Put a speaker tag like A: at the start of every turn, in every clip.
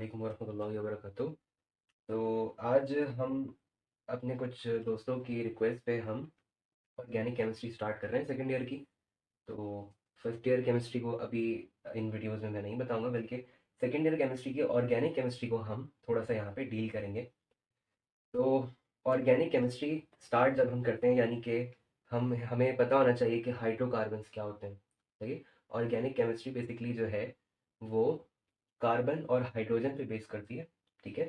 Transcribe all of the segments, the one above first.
A: वालेकुम वरहमतुल्लाहि वबरकातुहू। तो आज हम अपने कुछ दोस्तों की रिक्वेस्ट पे हम ऑर्गेनिक केमिस्ट्री स्टार्ट कर रहे हैं सेकंड ईयर की। तो फर्स्ट ईयर केमिस्ट्री को अभी इन वीडियोस में मैं नहीं बताऊंगा, बल्कि सेकंड ईयर केमिस्ट्री की ऑर्गेनिक केमिस्ट्री को हम थोड़ा सा यहाँ पे डील करेंगे। तो ऑर्गेनिक केमिस्ट्री स्टार्ट जब हम करते हैं, यानी कि हमें पता होना चाहिए कि हाइड्रोकार्बन्स क्या होते हैं। सही है? ऑर्गेनिक केमिस्ट्री बेसिकली जो है वो कार्बन और हाइड्रोजन पे बेस करती है। ठीक है?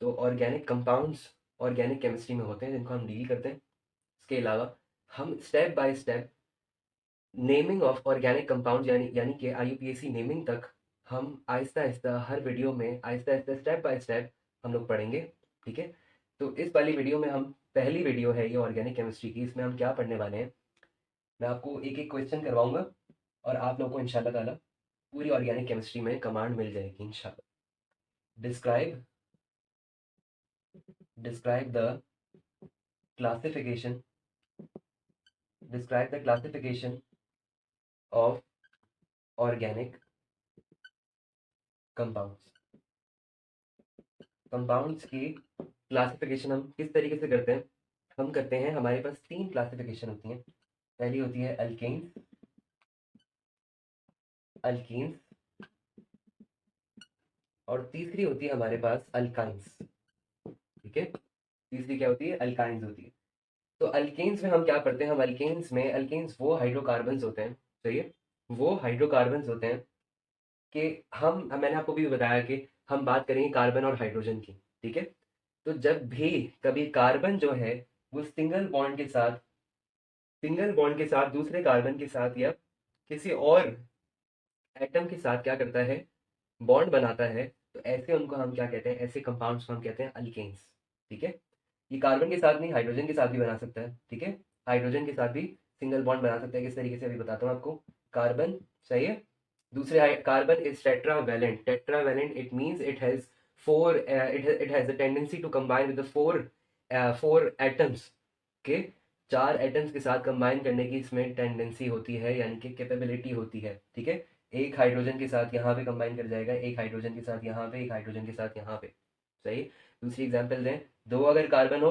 A: तो ऑर्गेनिक कंपाउंड्स ऑर्गेनिक केमिस्ट्री में होते हैं जिनको हम डील करते हैं। इसके अलावा हम step by step naming of organic compound यानी कि आईयूपीएसी नेमिंग तक हम आहिस्ता आहिस्ता हर वीडियो में Aahista Aahista step by step हम लोग पढ़ेंगे। ठीक है? तो इस वाली वीडियो में हम पहली वीडियो है ये ऑर्गेनिक केमिस्ट्री की, इसमें हम क्या पढ़ने वाले हैं। मैं आपको एक एक क्वेश्चन करवाऊंगा और आप लोगों को इंशाल्लाह ताला पूरी ऑर्गेनिक केमिस्ट्री में कमांड मिल जाएगी इंशाल्लाह। Describe describe the classification describe the classification of organic compounds। Compounds की क्लासिफिकेशन हम किस तरीके से करते हैं? हम करते हैं, हमारे पास तीन क्लासिफिकेशन होती हैं। पहली होती है अल्केन्स अल्कीन्स और तीसरी होती है हमारे पास अल्काइंस। ठीक है? तीसरी क्या होती है? अल्काइंस होती है। तो अल्केन्स में हम क्या करते हैं? हम अल्केन्स वो हाइड्रोकार्बन्स होते हैं। सही है? वो हाइड्रोकार्बन्स होते हैं कि मैंने आपको भी बताया कि हम बात करेंगे कार्बन और हाइड्रोजन की। ठीक है? तो जब भी कभी कार्बन जो है वो सिंगल बॉन्ड के साथ दूसरे कार्बन के साथ या किसी और एटम के साथ क्या करता है, बॉन्ड बनाता है, तो ऐसे उनको हम क्या कहते हैं? ऐसे कंपाउंड्स को हम कहते हैं अल्केन्स। ठीक है? ये कार्बन के साथ नहीं, हाइड्रोजन के साथ भी बना सकता है। ठीक है? हाइड्रोजन के साथ भी सिंगल बॉन्ड बना सकता है। किस तरीके से अभी बताता हूँ आपको। कार्बन, सही है, दूसरे carbon is tetravalent it means it has four it has a tendency to combine with the four atoms के चार एटम्स के साथ कंबाइन करने की इसमें टेंडेंसी होती है, यानी कि कैपेबिलिटी होती है। ठीक है? एक हाइड्रोजन के साथ यहाँ पे कंबाइन कर जाएगा, एक हाइड्रोजन के साथ यहाँ पे, एक हाइड्रोजन के साथ यहाँ पे। सही? दूसरी एग्जांपल दें, दो अगर कार्बन हो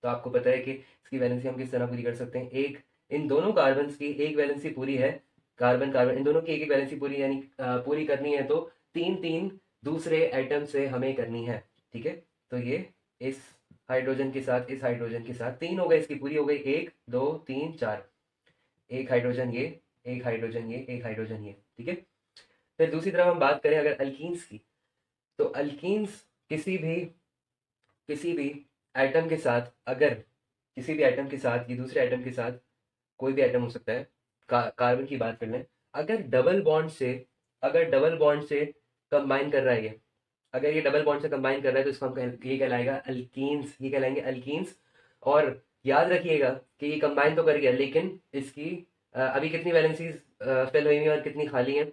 A: तो आपको पता है कि इसकी वैलेंसी हम किस तरह पूरी कर सकते हैं। एक इन दोनों कार्बन की एक वैलेंसी पूरी है, कार्बन कार्बन इन दोनों की एक एक वैलेंसी पूरी, यानी पूरी करनी है तो तीन तीन दूसरे एटम से हमें करनी है। ठीक है? तो ये इस हाइड्रोजन के साथ इस हाइड्रोजन के साथ तीन हो गए, इसकी पूरी हो गई, एक दो तीन चार। एक हाइड्रोजन ये, एक हाइड्रोजन ये, एक हाइड्रोजन ये। ठीक है? फिर दूसरी तरफ हम बात करें अगर अल्कीन्स की, तो अल्कीन्स किसी भी एटम के साथ, अगर किसी भी एटम के साथ ये दूसरे एटम के साथ, कोई भी एटम हो सकता है, कार्बन की बात कर लें, अगर डबल बॉन्ड से कंबाइन कर रहा है ये, अगर ये डबल बॉन्ड से कंबाइन कर रहा है तो इसको हम ये कहलाएगा अल्कीन्स, ये कहलाएंगे अल्कीन्स। और याद रखिएगा कि ये कंबाइन तो कर गया, लेकिन इसकी अभी कितनी वैलेंसीज फिल हुई हुई हैं और कितनी खाली हैं।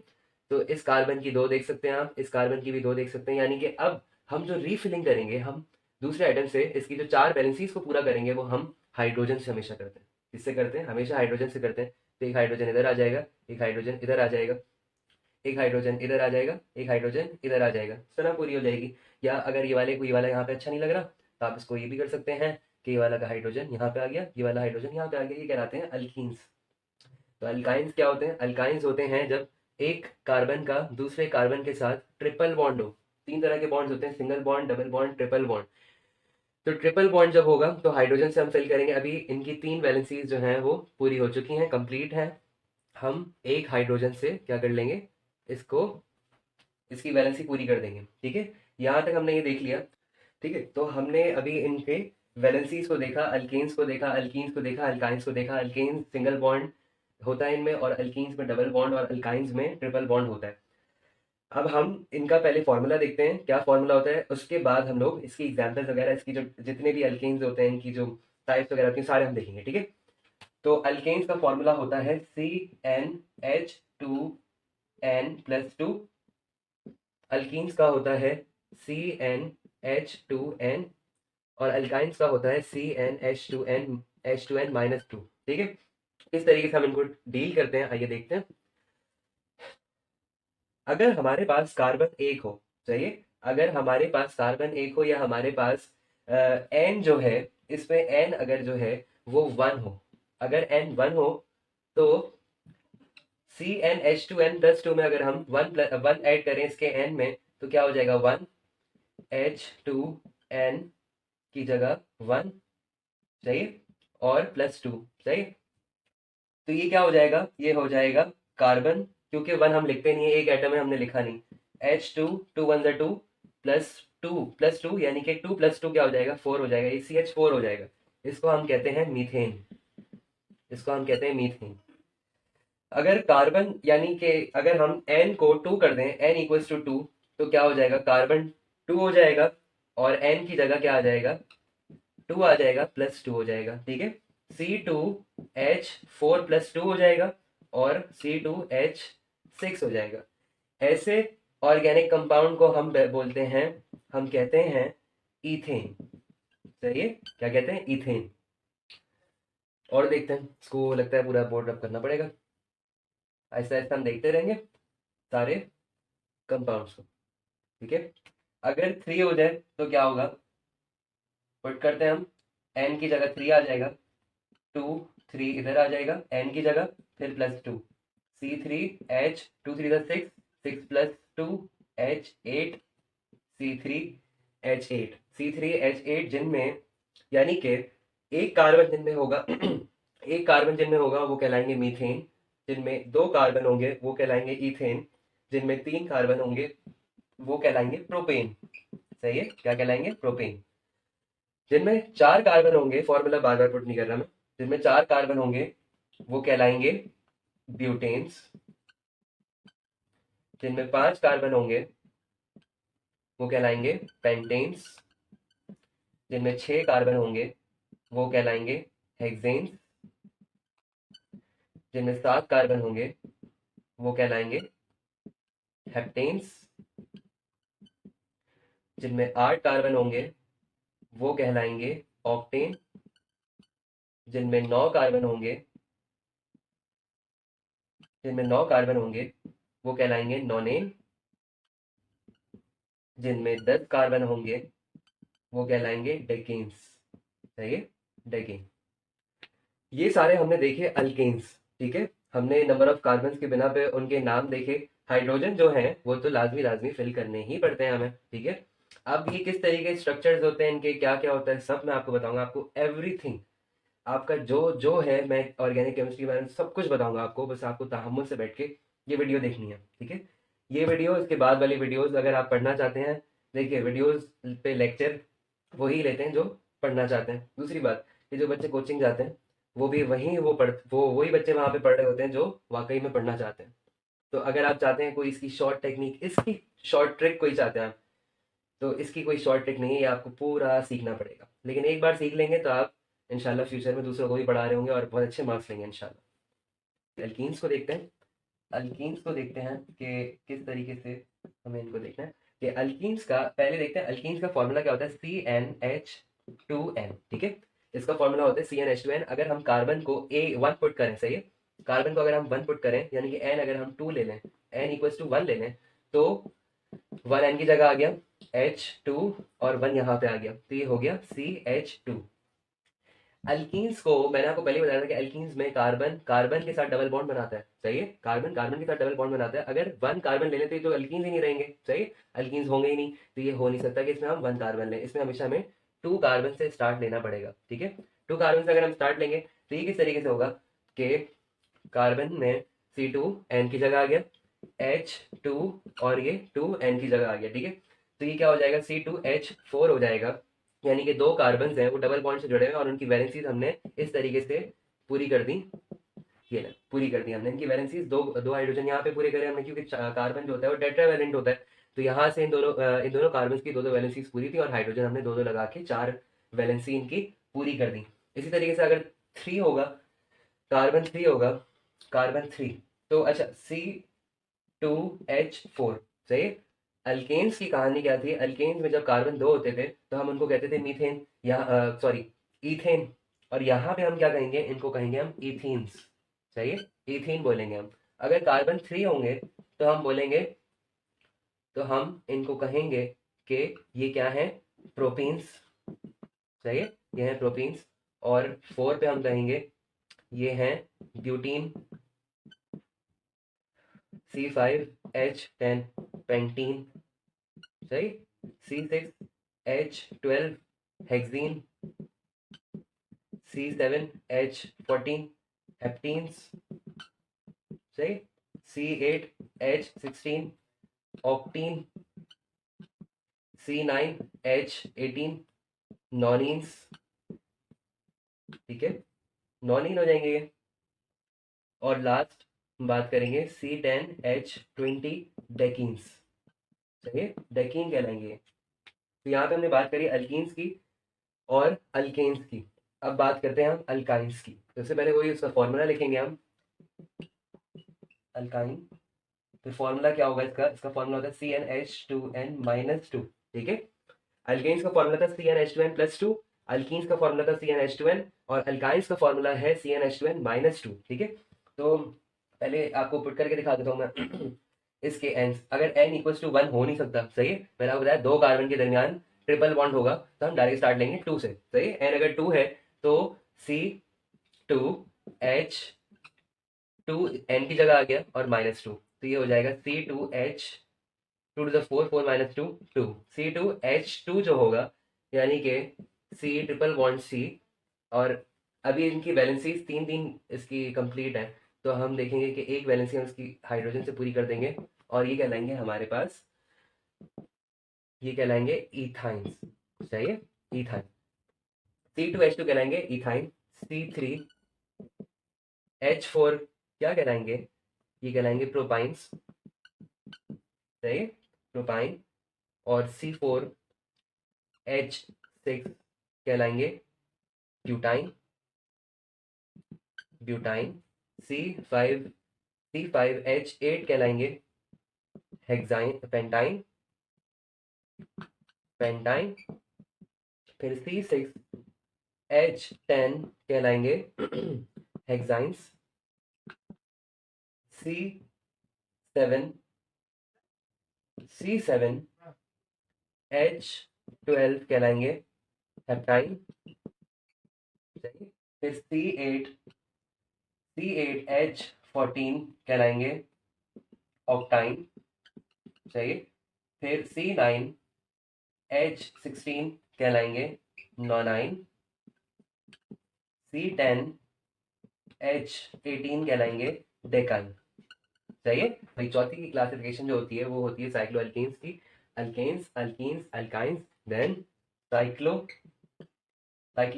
A: तो इस कार्बन की दो देख सकते हैं आप, इस कार्बन की भी दो देख सकते हैं, यानी कि अब हम जो रीफिलिंग करेंगे, हम दूसरे आइटम से इसकी जो चार वैलेंसीज को पूरा करेंगे वो हम हाइड्रोजन से हमेशा करते हैं। किससे करते हैं? हमेशा हाइड्रोजन से करते हैं। तो एक हाइड्रोजन इधर आ जाएगा, एक हाइड्रोजन इधर आ जाएगा, एक हाइड्रोजन इधर आ जाएगा, एक हाइड्रोजन इधर आ जाएगा, सना पूरी हो जाएगी। या अगर ये वाला यहाँ पे अच्छा नहीं लग रहा तो आप इसको ये भी कर सकते हैं कि ये वाला का हाइड्रोजन यहाँ पे आ गया, ये वाला हाइड्रोजन यहाँ पे आ गया। ये कहलाते हैं अल्कीन्स। तो अल्काइंस क्या होते हैं? अल्काइंस होते हैं जब एक कार्बन का दूसरे कार्बन के साथ ट्रिपल बॉन्ड हो। तीन तरह के बॉन्ड्स होते हैं, single bond, double bond, triple bond. तो ट्रिपल बॉन्ड जब होगा तो हाइड्रोजन से हम फिल करेंगे। अभी इनकी तीन वैलेंसीज जो हैं वो पूरी हो चुकी हैं, कंप्लीट है। हम एक हाइड्रोजन से क्या कर लेंगे, इसको इसकी वैलेंसी पूरी कर देंगे। ठीक है? यहाँ तक हमने ये देख लिया। ठीक है? तो हमने अभी इनके वैलेंसीज को देखा, अल्केन्स को देखा, अल्कीन्स को देखा, अल्काइंस को देखा। अल्केन्स सिंगल बॉन्ड होता है इनमें, और अल्कीन्स में डबल बॉन्ड, और अल्काइंस में ट्रिपल बॉन्ड होता है। अब हम इनका पहले फॉर्मूला देखते हैं, क्या फॉर्मूला होता है, उसके बाद हम लोग इसकी एग्जाम्पल्स वगैरह, इसकी जो जितने भी अल्केन्स होते हैं इनकी जो टाइप्स वगैरह होती हैं सारे हम देखेंगे। ठीक है? तो अल्केन्स का फॉर्मूला होता है CnH2n+2। अल्कीन्स का होता है CnH2n, और अल्काइंस का होता है CnH2n-2। ठीक है? इस तरीके से हम इनको डील करते हैं। आइए देखते हैं। अगर हमारे पास कार्बन एक हो, चाहिए, अगर हमारे पास कार्बन एक हो या हमारे पास एन जो है, इसमें एन अगर जो है वो 1 हो, अगर एन 1 हो तो CnH2n+2 में अगर हम 1 ऐड करें इसके एन में तो क्या हो जाएगा, 1H2n की जगह 1, सही, और +2, सही। तो ये क्या हो जाएगा, ये हो जाएगा कार्बन, क्योंकि 1 हम लिखते नहीं है, एक एटम है हमने लिखा नहीं, H2 2 1 2 +2 यानी कि 2 + 2 क्या हो जाएगा, 4 हो जाएगा, ये CH4 हो जाएगा। इसको हम कहते हैं मीथेन, इसको हम कहते हैं मीथेन। अगर कार्बन यानी कि अगर हम n को 2 कर दें, n = 2, तो क्या हो जाएगा, कार्बन 2 हो जाएगा और n की जगह क्या आ जाएगा, 2 आ जाएगा, +2 हो जाएगा, ठीक है। C2H4+2 हो जाएगा और C2H6 हो जाएगा। ऐसे ऑर्गेनिक कंपाउंड को हम बोलते हैं, हम कहते हैं इथेन, सही है, क्या कहते हैं, इथेन। और देखते हैं, इसको लगता है पूरा बोर्ड रब करना पड़ेगा, ऐसा ऐसा हम देखते रहेंगे सारे कंपाउंड्स को, ठीक है। अगर 3 हो जाए तो क्या होगा, पुट करते हैं हम, n की जगह 3 आ जाएगा, 2 3 इधर आ जाएगा n की जगह, फिर +2, C3H 2 3 6 6 + 2 H8 C3H8 C3H8 जिनमें यानी कि एक कार्बन जिनमें होगा एक कार्बन जिनमें होगा वो कहलाएंगे मीथेन, जिनमें 2 कार्बन होंगे वो कहलाएंगे इथेन, जिनमें 3 कार्बन होंगे वो कहलाएंगे प्रोपेन, सही है, क्या कहलाएंगे, प्रोपेन। जिनमें 4 कार्बन होंगे, फॉर्मूला बार बार पुट नहीं कर रहा मैं, जिनमें 4 कार्बन होंगे वो कहलाएंगे ब्यूटेन्स, जिनमें 5 कार्बन होंगे वो कहलाएंगे पेंटेन्स, जिनमें 6 कार्बन होंगे वो कहलाएंगे हेक्सेन्स, जिनमें 7 कार्बन होंगे वो कहलाएंगे हेप्टेन्स, जिनमें 8 कार्बन होंगे वो कहलाएंगे ऑक्टेन, जिनमें 9 कार्बन होंगे वो कहलाएंगे नॉनेन, जिनमें 10 कार्बन होंगे वो कहलाएंगे डेकेन्स, सही है, डेकेन। ये सारे हमने देखे अल्केन्स, ठीक है, हमने नंबर ऑफ कार्बन के बिना पे उनके नाम देखे। हाइड्रोजन जो है वो तो लाजमी फिल करने ही पड़ते हैं हमें, ठीक है। अब ये किस तरीके स्ट्रक्चर्स होते हैं, इनके क्या क्या होता है, सब मैं आपको बताऊंगा, आपको एवरीथिंग, आपका जो जो है, मैं ऑर्गेनिक केमिस्ट्री के बारे में सब कुछ बताऊंगा आपको, बस आपको तहम्मुल से बैठ के ये वीडियो देखनी है, ठीक है। ये वीडियो, इसके बाद वाली वीडियोस अगर आप पढ़ना चाहते हैं, देखिए वीडियोस पे लेक्चर वही लेते हैं जो पढ़ना चाहते हैं। दूसरी बात, ये जो बच्चे कोचिंग जाते हैं वो भी वही बच्चे वहाँ पे पढ़ रहे होते हैं जो वाकई में पढ़ना चाहते हैं। तो अगर आप चाहते हैं कोई इसकी शॉर्ट टेक्निक, इसकी शॉर्ट ट्रिक कोई चाहते हैं आप, तो इसकी कोई शॉर्ट ट्रिक नहीं है, ये आपको पूरा सीखना पड़ेगा। लेकिन एक बार सीख लेंगे तो आप इंशाल्लाह फ्यूचर में दूसरों को भी पढ़ा रहे होंगे और बहुत अच्छे मार्क्स लेंगे इंशाल्लाह। एल्कीन्स को देखते हैं, अल्कीन्स को देखते हैं कि किस तरीके से हमें इनको देखना है। कि अल्कीन्स का पहले देखते हैं, अल्कीन्स का फॉर्मूला क्या होता है, CnH2n, ठीक है। इसका फॉर्मूला होता है CnH2n। अगर हम कार्बन को A1 पुट करें, सही है, कार्बन को अगर हम 1 पुट करें यानी कि n अगर हम 2 ले लें, n = 1 ले लें, तो 1 n की जगह आ गया, H2 और 1 यहाँ पे आ गया, तो ये हो गया CH2। अल्कीन्स को मैंने आपको पहले बताया था कि अल्कीन्स में कार्बन कार्बन के साथ डबल बॉन्ड बनाता है, सही है, कार्बन कार्बन के साथ डबल बॉन्ड बनाता है। अगर 1 कार्बन ले लेते तो अल्कीन्स ही नहीं रहेंगे, सही है, अल्कीन्स होंगे ही नहीं, तो ये हो नहीं सकता कि इसमें हम 1 कार्बन लें, इसमें हमेशा हमें 2 कार्बन से स्टार्ट लेना पड़ेगा, ठीक है। 2 कार्बन से अगर हम स्टार्ट लेंगे तो ये किस तरीके से होगा कि कार्बन में C2n की जगह आ गया, H2 और ये 2n की जगह आ गया, ठीक है। तो ये क्या हो जाएगा, C2H4 हो जाएगा, यानी कि 2 कार्बन हैं वो डबल बॉन्ड से जुड़े हुए हैं और उनकी वैलेंसीज हमने इस तरीके से पूरी कर दी, ये ना पूरी कर दी हमने इनकी वैलेंसीज, दो दो हाइड्रोजन यहाँ पे पूरे करे हमने, क्योंकि कार्बन जो होता है वो टेट्रावैलेंट होता है। तो यहाँ से इन दोनों कार्बन की दो वैलेंसीज पूरी थी और हाइड्रोजन हमने दो लगा के 4 वैलेंसी इनकी पूरी कर दी। इसी तरीके से अगर 3 होगा, कार्बन 3, तो अच्छा C2H4, सही है। अल्केन्स की कहानी क्या थी, अल्केन्स में जब कार्बन 2 होते थे तो हम उनको कहते थे मीथेन, या सॉरी ईथेन, और यहाँ पे हम क्या कहेंगे, इनको कहेंगे हम इथीन्स, सही है, इथीन बोलेंगे हम। अगर कार्बन 3 होंगे तो हम बोलेंगे, तो हम इनको कहेंगे कि ये क्या है, प्रोपीन्स, सही है, ये हैं प्रोपीन्स। और 4 पे हम कहेंगे ये हैं ब्यूटीन, C5H10 पेंटीन, सही, C6H12 हेक्सीन, C7H14 हेप्टीन्स, सही, C8H16 ऑक्टीन, C9H18 नॉनीन्स, ठीक है, नॉनीन हो जाएंगे ये। और लास्ट बात करेंगे C10H20 डेकीन्स, सही है, डेकीन कहलाएंगे। तो यहाँ पे हमने बात करी अल्कीन्स की और अल्केन्स की। अब बात करते हैं हम अल्काइंस की। तो सबसे पहले वही उसका फॉर्मूला लिखेंगे हम, अल्काइन। तो फॉर्मूला क्या होगा इसका, इसका फॉर्मूला होता है CnH2n-2, ठीक है। अल्केन्स का फॉर्मूला था CnH2n+2, अल्कीन्स का फॉर्मूला था CnH2n, और अल्काइंस का फॉर्मूला है CnH2n-2, ठीक है। तो पहले आपको पुट करके दिखा देता हूँ मैं इसके एंड्स। अगर n=1 हो नहीं सकता, सही है, मैंने आपको बताया 2 कार्बन के दरमियान ट्रिपल बॉन्ड होगा, तो हम डायरेक्ट स्टार्ट लेंगे 2 से, सही है। n अगर 2 है तो C2H2 n की जगह आ गया और -2, तो ये हो जाएगा C2H2 4 -2 2, C2H2 जो होगा यानी कि C ट्रिपल बॉन्ड C। और अभी इनकी वैलेंसीज 3 इसकी कंप्लीट है, तो हम देखेंगे कि एक वैलेंसी हम इसकी हाइड्रोजन से पूरी कर देंगे, और ये कहलाएंगे हमारे पास, ये कहलाएंगे इथाइंस, सही है, इथाइन। C2H2 कहलाएंगे इथाइन, C3H4 क्या कहलाएंगे, ये कहलाएंगे प्रोपाइंस, सही है, प्रोपाइन। और C4H6 कहलाएंगे ब्यूटाइन, ब्यूटाइन। C5H8 कहलाएंगे हेक्साइन, पेंटाइन, पेंटाइन। फिर C6H10 कहलाएंगे हेक्साइंस, C7H12 कहलाएंगे हेप्टाइन, फिर C8H14 कहलाएंगे ऑक्टाइन, सही। फिर C9H16 कहलाएंगे नॉनाइन, C10H18 कहलाएंगे डेकाइन, सही है। भाई चौथी क्लासिफिकेशन जो होती है वो होती है साइक्लो अल्केन्स की, alkanes, alkenes, alkynes, then cyclo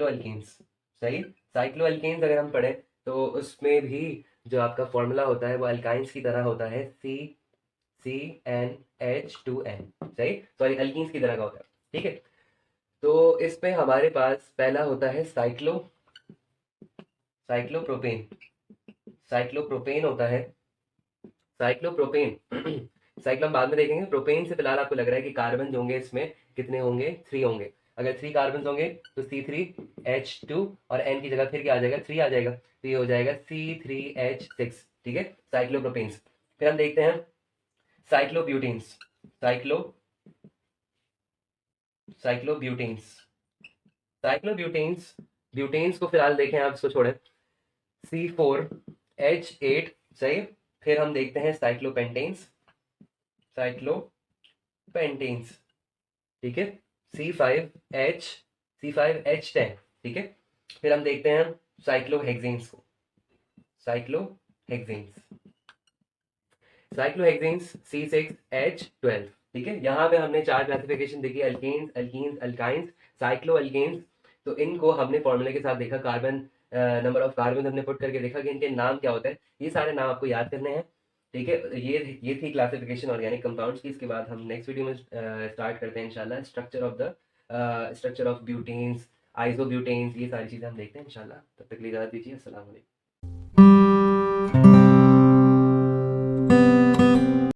A: alkanes, सही। साइक्लो अल्केन्स अगर हम पढ़े तो उसमें भी जो आपका फॉर्मूला होता है वो अल्काइंस की तरह होता है, CnH2n, सही, सॉरी अल्कीन्स की तरह का होता है, ठीक है। तो इस पे हमारे पास पहला होता है साइक्लोप्रोपेन, साइक्लोप्रोपेन होता है, साइक्लोप्रोपेन साइक्लो हम बाद में देखेंगे, प्रोपेन से फिलहाल आपको लग रहा है कि कार्बन जो होंगे इसमें कितने होंगे, 3 होंगे। अगर 3 कार्बन होंगे तो C3H2 और n की जगह फिर क्या आ जाएगा, 3 आ जाएगा, तो ये हो जाएगा C3H6, ठीक है, साइक्लोप्रोपेन्स। फिर हम देखते हैं साइक्लोब्यूटेन्स, साइक्लोब्यूटेन्स, साइक्लोब्यूटेन्स, ब्यूटेन्स को फिलहाल देखें आप, इसको छोड़ें, C4H8, सही। फिर हम देखते हैं साइक्लोपेंटेन्स, ठीक है, C5H10, ठीक है। फिर हम देखते हैं साइक्लोहेक्सेन्स को, साइक्लोहेक्सेन्स C6H12, ठीक है। यहाँ पे हमने 4 क्लासिफिकेशन देखी, alkanes, alkenes, alkynes, cycloalkanes. तो इनको हमने फॉर्मूले के साथ देखा, कार्बन नंबर ऑफ कार्बन हमने पुट करके देखा कि इनके नाम क्या होते हैं, ये सारे नाम आपको याद करने हैं, ठीक है। ये थी क्लासिफिकेशन ऑर्गेनिक कंपाउंड्स की। इसके बाद हम नेक्स्ट वीडियो में स्टार्ट करते हैं इंशाल्लाह स्ट्रक्चर ऑफ ब्यूटेन्स, आइसोब्यूटेन्स, ये सारी चीज़ें हम देखते हैं इंशाल्लाह। तब तक के लिए इजाज़त दीजिए, अस्सलाम वालेकुम।